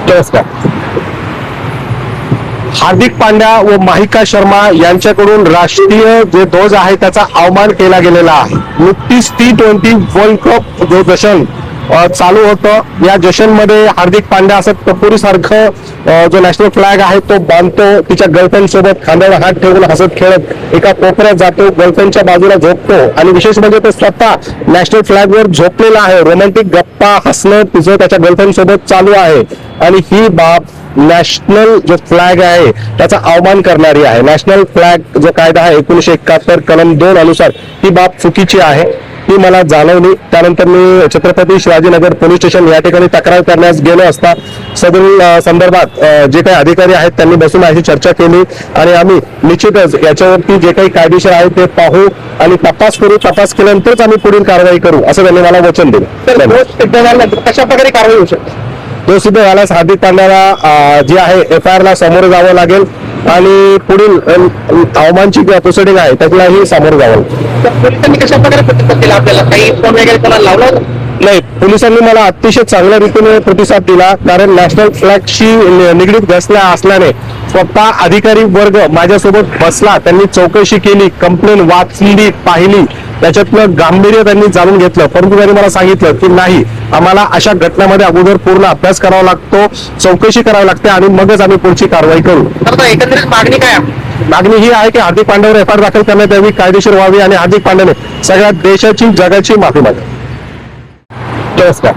नमस्कार. हार्दिक पांड्या व माहिका शर्मा यांच्याकडून राष्ट्रीय जे ध्वज आहे त्याचा अवमान केला गेलेला आहे. नुकतीच T20 वर्ल्ड कप जो जशन चालू होतं, या जशन मध्ये हार्दिक पांड्या असं टपोरी सारखं जो नॅशनल फ्लॅग आहे तो बांधतो, तिच्या गर्लफ्रेंड सोबत खांद्यावर हात ठेवून हसत खेळत एका कोपऱ्यात जातो, गर्लफ्रेंडच्या बाजूला झोपतो आणि विशेष म्हणजे ते स्वतः नॅशनल फ्लॅग वर झोपलेला आहे. रोमॅन्टिक गप्पा हसणं तिचं त्याच्या गर्लफ्रेंड सोबत चालू आहे आणि ही बाब नॅशनल जो फ्लॅग आहे त्याचा अवमान करणारी आहे. नॅशनल फ्लॅग जो कायदा आहे 1971 कलम 2 अनुसार ही बाब चुकीची आहे, ती मला जाणवली. त्यानंतर मी छत्रपती शिवाजीनगर पोलीस स्टेशन या ठिकाणी तक्रार करण्यास गेलो असता सदरील संदर्भात जे काही अधिकारी आहेत त्यांनी बसून माझी चर्चा केली आणि आम्ही निश्चितच याच्यावरती जे काही कायदेशीर आहे ते पाहू आणि तपास करू. तपास केल्यानंतरच आम्ही पुढील कारवाई करू असं त्यांनी मला वचन दिलं. कशा प्रकारे कारवाई होऊ शकते? तो सिद्ध झाल्यास हार्दिक पांड्याला जी आहे FIR ला सामोरं जावं लागेल आणि पुढील अवमानची प्रोसिडिंग आहे त्यालाही सामोरं जावं लागेल. पोलिसांनी कशा प्रकारे प्रतिसाद दिला आपल्याला? काही फोन वगैरे कोणाला लावला होता? नाही, पोलिसांनी मला अतिशय चांगल्या रीतीने प्रतिसाद दिला, कारण नॅशनल फ्लॅगशी निगडीत घटना असल्याने स्वतः अधिकारी वर्ग माझ्यासोबत बसला, त्यांनी चौकशी केली, कंप्लेन वाचली, पाहिली, त्याच्यातलं गांभीर्य त्यांनी जाणून घेतलं. परंतु त्यांनी मला सांगितलं की नाही, आम्हाला अशा घटनांमध्ये अगोदर पूर्ण अभ्यास करावा लागतो, चौकशी करावी लागते आणि मगच आम्ही पुढची कारवाई करू. तर एकंदरीत मागणी काय आहे? मागणी ही आहे की हार्दिक पांड्यावर FIR दाखल करण्यात यावी, कायदेशीर व्हावी आणि हार्दिक पांड्याने सगळ्या देशाची जगाची माफी मागावी. नमस्कार.